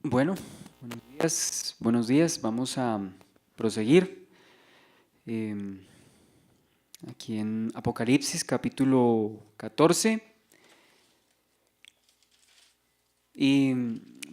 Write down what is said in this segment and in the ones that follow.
Bueno, buenos días, vamos a proseguir eh, aquí en Apocalipsis capítulo 14 y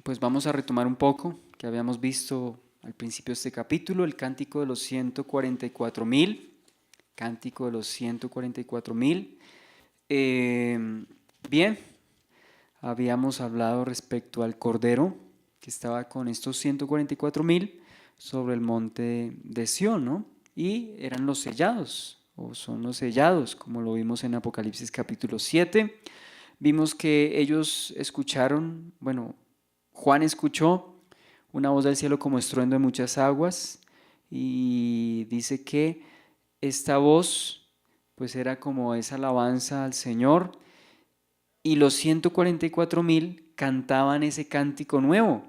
pues vamos a retomar un poco que habíamos visto al principio de este capítulo, el cántico de los 144.000, cántico de los 144.000. Bien, habíamos hablado respecto al Cordero que estaba con estos 144.000 sobre el monte de Sión, ¿no? Y eran los sellados, o son los sellados, como lo vimos en Apocalipsis capítulo 7. Vimos que ellos escucharon, bueno, Juan escuchó una voz del cielo como estruendo de muchas aguas y dice que esta voz pues era como esa alabanza al Señor y los 144.000 cantaban ese cántico nuevo.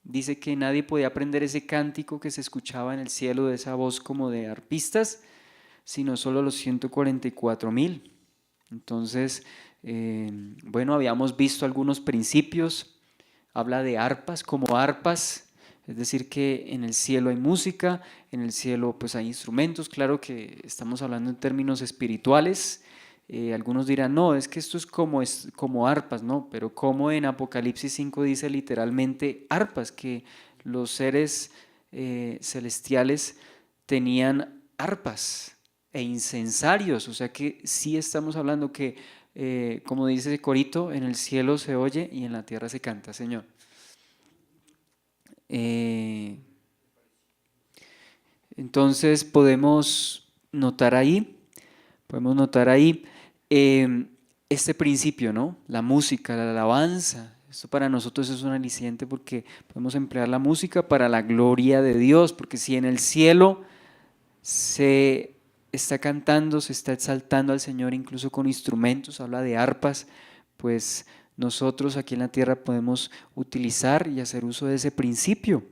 Dice que nadie podía aprender ese cántico que se escuchaba en el cielo de esa voz como de arpistas, sino solo los 144.000. Entonces, bueno, habíamos visto algunos principios. Habla de arpas como arpas, es decir, que en el cielo hay música, en el cielo pues hay instrumentos. Claro que estamos hablando en términos espirituales. Algunos dirán, no, es que esto es como arpas, ¿no? Pero como en Apocalipsis 5 dice literalmente arpas, que los seres celestiales tenían arpas e incensarios, o sea que sí estamos hablando que, como dice el corito, en el cielo se oye y en la tierra se canta, Señor. Eh, entonces podemos notar ahí este principio, ¿no? La música, la alabanza. Esto para nosotros es un aliciente porque podemos emplear la música para la gloria de Dios, porque si en el cielo se está cantando, se está exaltando al Señor incluso con instrumentos, habla de arpas, pues nosotros aquí en la tierra podemos utilizar y hacer uso de ese principio.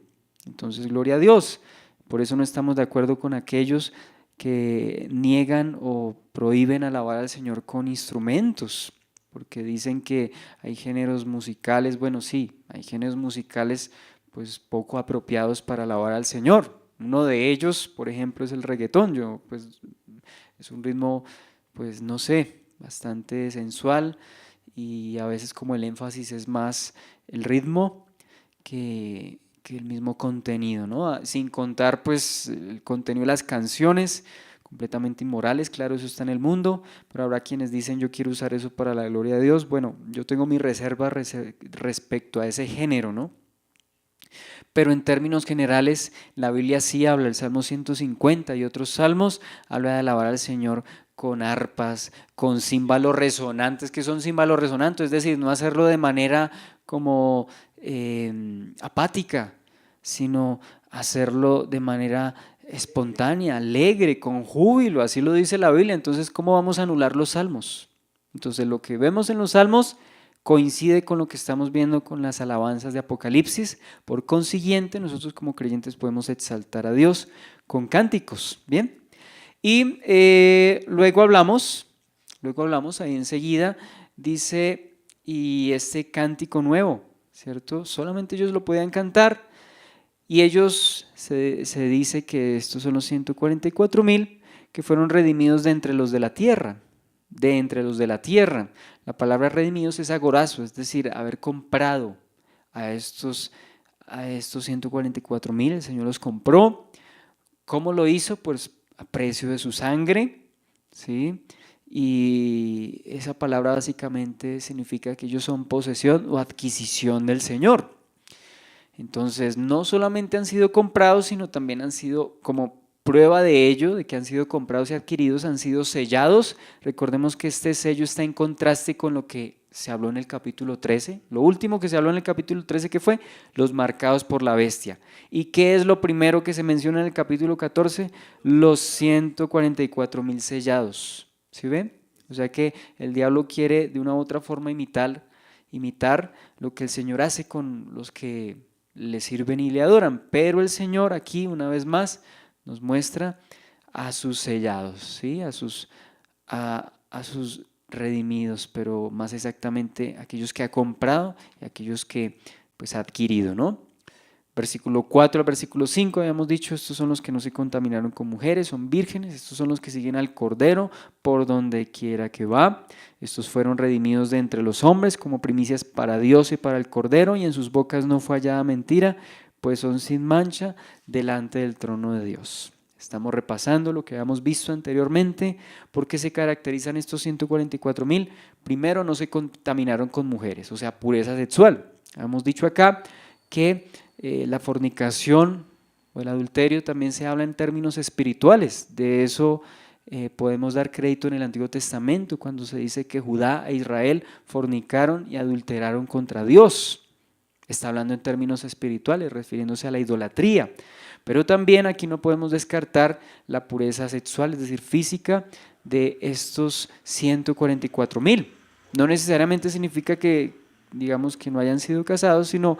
Entonces, gloria a Dios. Por eso no estamos de acuerdo con aquellos que niegan o prohíben alabar al Señor con instrumentos, porque dicen que hay géneros musicales, bueno, sí, hay géneros musicales pues poco apropiados para alabar al Señor. Uno de ellos, por ejemplo, es el reggaetón. Pues, es un ritmo, pues, no sé, bastante sensual y a veces como el énfasis es más el ritmo que el mismo contenido, ¿no? Sin contar, pues, el contenido de las canciones, completamente inmorales, claro, eso está en el mundo, pero habrá quienes dicen yo quiero usar eso para la gloria de Dios. Bueno, yo tengo mi reserva respecto a ese género, ¿no? Pero en términos generales, la Biblia sí habla, el Salmo 150 y otros salmos, habla de alabar al Señor con arpas, con címbalos resonantes. ¿Qué son címbalos resonantes? Es decir, no hacerlo de manera como apática, sino hacerlo de manera espontánea, alegre, con júbilo, así lo dice la Biblia. Entonces, ¿cómo vamos a anular los salmos? Entonces, lo que vemos en los salmos coincide con lo que estamos viendo con las alabanzas de Apocalipsis. Por consiguiente, nosotros como creyentes podemos exaltar a Dios con cánticos. Bien. Y luego hablamos ahí enseguida, dice, y este cántico nuevo, ¿cierto? Solamente ellos lo podían cantar y ellos se dice que estos son los 144.000 que fueron redimidos de entre los de la tierra, de entre los de la tierra. La palabra redimidos es agorazo, es decir, haber comprado a estos, a estos 144.000, el Señor los compró. ¿Cómo lo hizo? Pues a precio de su sangre, ¿sí? Y esa palabra básicamente significa que ellos son posesión o adquisición del Señor. Entonces, no solamente han sido comprados, sino también han sido, como prueba de ello, de que han sido comprados y adquiridos, han sido sellados. Recordemos que este sello está en contraste con lo que se habló en el capítulo 13. Lo último que se habló en el capítulo 13, ¿qué fue? Los marcados por la bestia. ¿Y qué es lo primero que se menciona en el capítulo 14? Los 144.000 sellados. ¿Sí ven? O sea que el diablo quiere de una u otra forma imitar lo que el Señor hace con los que le sirven y le adoran. Pero el Señor aquí, una vez más, nos muestra a sus sellados, ¿sí? A sus redimidos, pero más exactamente aquellos que ha comprado y aquellos que pues adquirido, ¿no? Versículo 4 al versículo 5 habíamos dicho, estos son los que no se contaminaron con mujeres, son vírgenes, estos son los que siguen al Cordero por donde quiera que va. Estos fueron redimidos de entre los hombres como primicias para Dios y para el Cordero, y en sus bocas no fue hallada mentira, pues son sin mancha delante del trono de Dios. Estamos repasando lo que habíamos visto anteriormente. ¿Por qué se caracterizan estos 144,000? Primero, no se contaminaron con mujeres, o sea, pureza sexual. Hemos dicho acá que la fornicación o el adulterio también se habla en términos espirituales. De eso podemos dar crédito en el Antiguo Testamento cuando se dice que Judá e Israel fornicaron y adulteraron contra Dios. Está hablando en términos espirituales, refiriéndose a la idolatría. Pero también aquí no podemos descartar la pureza sexual, es decir, física, de estos 144,000. No necesariamente significa que, digamos, que no hayan sido casados, sino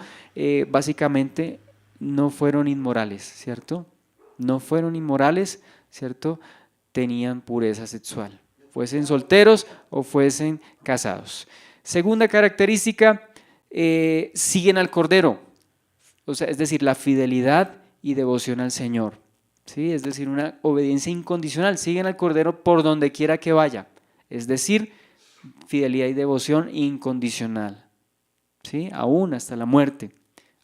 básicamente no fueron inmorales, ¿cierto? No fueron inmorales, ¿cierto? Tenían pureza sexual, fuesen solteros o fuesen casados. Segunda característica, siguen al Cordero, o sea, es decir, la fidelidad y devoción al Señor, ¿sí? Es decir, una obediencia incondicional, siguen al Cordero por donde quiera que vaya, es decir, fidelidad y devoción incondicional, ¿sí? Aún hasta la muerte,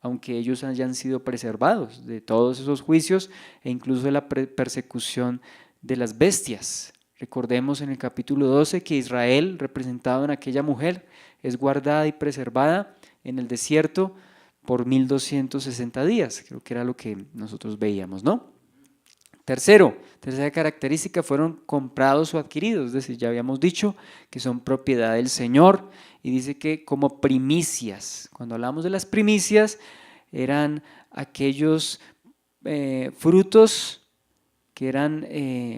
aunque ellos hayan sido preservados de todos esos juicios e incluso de la persecución de las bestias. Recordemos en el capítulo 12 que Israel, representado en aquella mujer, es guardada y preservada en el desierto por 1260 días, creo que era lo que nosotros veíamos, ¿no? Tercera característica, fueron comprados o adquiridos, es decir, ya habíamos dicho que son propiedad del Señor, y dice que como primicias. Cuando hablamos de las primicias, eran aquellos frutos que eran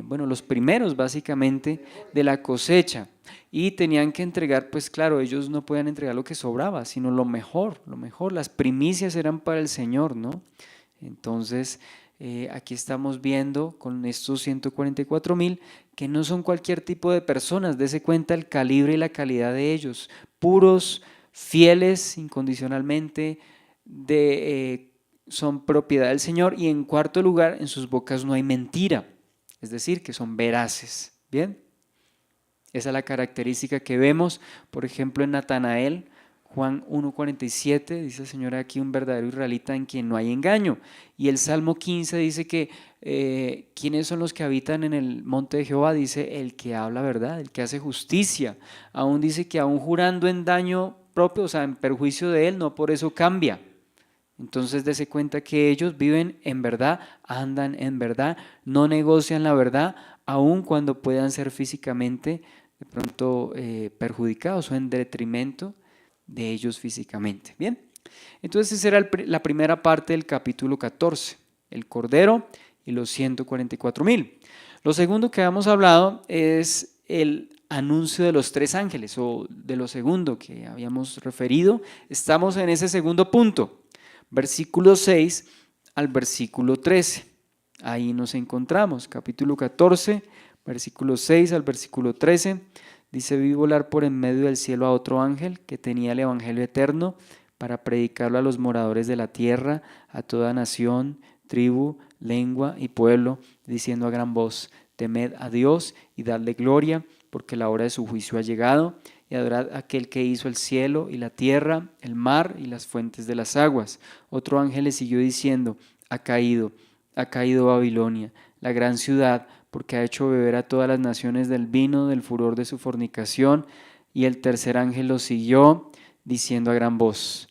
los primeros básicamente de la cosecha, y tenían que entregar, pues claro, ellos no podían entregar lo que sobraba, sino lo mejor, las primicias eran para el Señor, ¿no? Entonces, aquí estamos viendo con estos 144,000 que no son cualquier tipo de personas, dése cuenta el calibre y la calidad de ellos, puros, fieles incondicionalmente, son propiedad del Señor, y en cuarto lugar, en sus bocas no hay mentira, es decir, que son veraces, ¿bien? Esa es la característica que vemos, por ejemplo, en Natanael. Juan 1:47 dice: Señor, aquí un verdadero israelita en quien no hay engaño. Y el Salmo 15 dice que ¿quiénes son los que habitan en el monte de Jehová? Dice: el que habla verdad, el que hace justicia. Aún dice que aún jurando en daño propio, o sea, en perjuicio de él, no por eso cambia. Entonces dése cuenta que ellos viven en verdad, andan en verdad, no negocian la verdad, aun cuando puedan ser físicamente de pronto perjudicados o en detrimento de ellos físicamente. Bien, entonces esa era la primera parte del capítulo 14, el Cordero y los 144,000. Lo segundo que habíamos hablado es el anuncio de los 3 ángeles, o de lo segundo que habíamos referido. Estamos en ese segundo punto, versículo 6 al versículo 13. Ahí nos encontramos, capítulo 14, versículo 6 al versículo 13. Dice: vi volar por en medio del cielo a otro ángel que tenía el evangelio eterno para predicarlo a los moradores de la tierra, a toda nación, tribu, lengua y pueblo, diciendo a gran voz: temed a Dios y dadle gloria, porque la hora de su juicio ha llegado, y adorad a aquel que hizo el cielo y la tierra, el mar y las fuentes de las aguas. Otro ángel le siguió diciendo: ha caído Babilonia, la gran ciudad, porque ha hecho beber a todas las naciones del vino del furor de su fornicación. Y el tercer ángel lo siguió, diciendo a gran voz: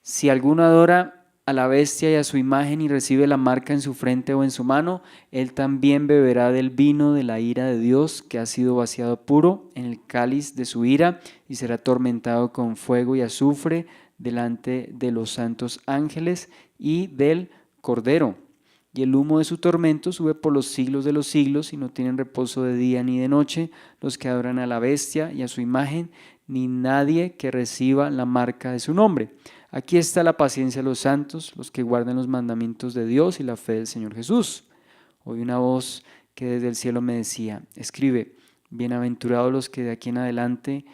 si alguno adora a la bestia y a su imagen y recibe la marca en su frente o en su mano, él también beberá del vino de la ira de Dios, que ha sido vaciado puro en el cáliz de su ira, y será atormentado con fuego y azufre delante de los santos ángeles y del Cordero. Y el humo de su tormento sube por los siglos de los siglos, y no tienen reposo de día ni de noche los que adoran a la bestia y a su imagen, ni nadie que reciba la marca de su nombre. Aquí está la paciencia de los santos, los que guardan los mandamientos de Dios y la fe del Señor Jesús. Oí una voz que desde el cielo me decía: escribe, bienaventurados los que de aquí en adelante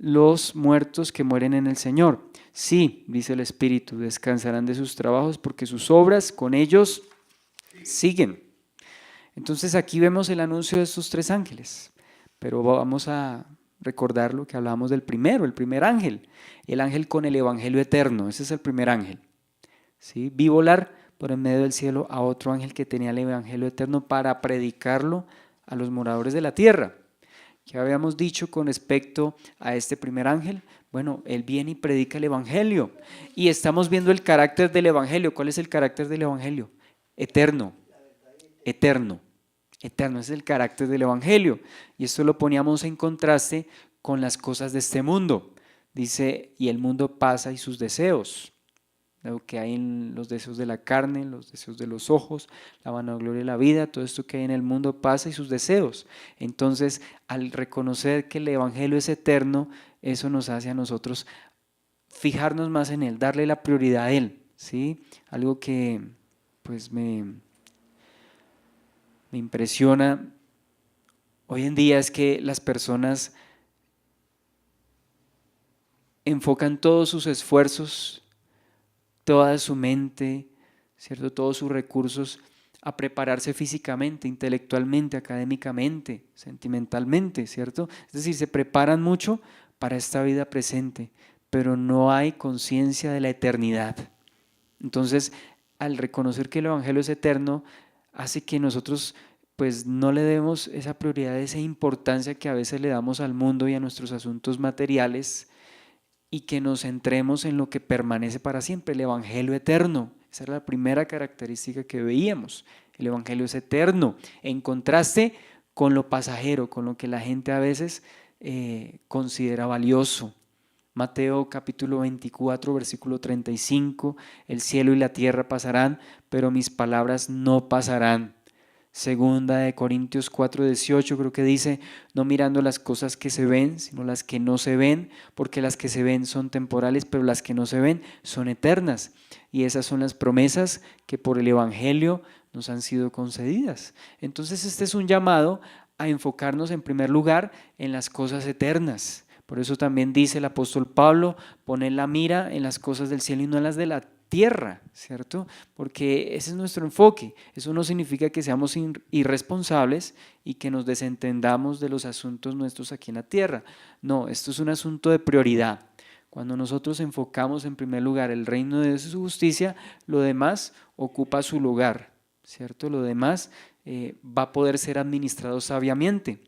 los muertos que mueren en el Señor. Sí, dice el Espíritu, descansarán de sus trabajos porque sus obras con ellos siguen. Entonces aquí vemos el anuncio de estos tres ángeles, pero vamos a recordar lo que hablábamos del primero, el primer ángel, el ángel con el evangelio eterno. Ese es el primer ángel, ¿sí? Vi volar por en medio del cielo a otro ángel que tenía el evangelio eterno para predicarlo a los moradores de la tierra. ¿Qué habíamos dicho con respecto a este primer ángel? Bueno, él viene y predica el evangelio y estamos viendo el carácter del evangelio. ¿Cuál es el carácter del evangelio? Eterno, eterno, eterno. Ese es el carácter del evangelio y esto lo poníamos en contraste con las cosas de este mundo. Dice, y el mundo pasa y sus deseos, lo que hay en los deseos de la carne, los deseos de los ojos, la vanagloria de la vida, todo esto que hay en el mundo pasa y sus deseos. Entonces, al reconocer que el evangelio es eterno, eso nos hace a nosotros fijarnos más en él, darle la prioridad a él, ¿sí? Algo que pues me impresiona hoy en día es que las personas enfocan todos sus esfuerzos, toda su mente, ¿cierto? Todos sus recursos a prepararse físicamente, intelectualmente, académicamente, sentimentalmente, ¿cierto? Es decir, se preparan mucho para esta vida presente, pero no hay conciencia de la eternidad. Entonces, al reconocer que el evangelio es eterno, hace que nosotros pues no le demos esa prioridad, esa importancia que a veces le damos al mundo y a nuestros asuntos materiales, y que nos centremos en lo que permanece para siempre, el evangelio eterno. Esa era la primera característica que veíamos. El evangelio es eterno, en contraste con lo pasajero, con lo que la gente a veces considera valioso. Mateo capítulo 24, versículo 35, el cielo y la tierra pasarán, pero mis palabras no pasarán. Segunda de Corintios 4:18 creo que dice, no mirando las cosas que se ven, sino las que no se ven, porque las que se ven son temporales, pero las que no se ven son eternas. Y esas son las promesas que por el evangelio nos han sido concedidas. Entonces este es un llamado a enfocarnos en primer lugar en las cosas eternas. Por eso también dice el apóstol Pablo, poner la mira en las cosas del cielo y no en las de la tierra, ¿cierto? Porque ese es nuestro enfoque. Eso no significa que seamos irresponsables y que nos desentendamos de los asuntos nuestros aquí en la tierra. No, esto es un asunto de prioridad. Cuando nosotros enfocamos en primer lugar el reino de Dios y su justicia, lo demás ocupa su lugar, ¿cierto? Lo demás va a poder ser administrado sabiamente.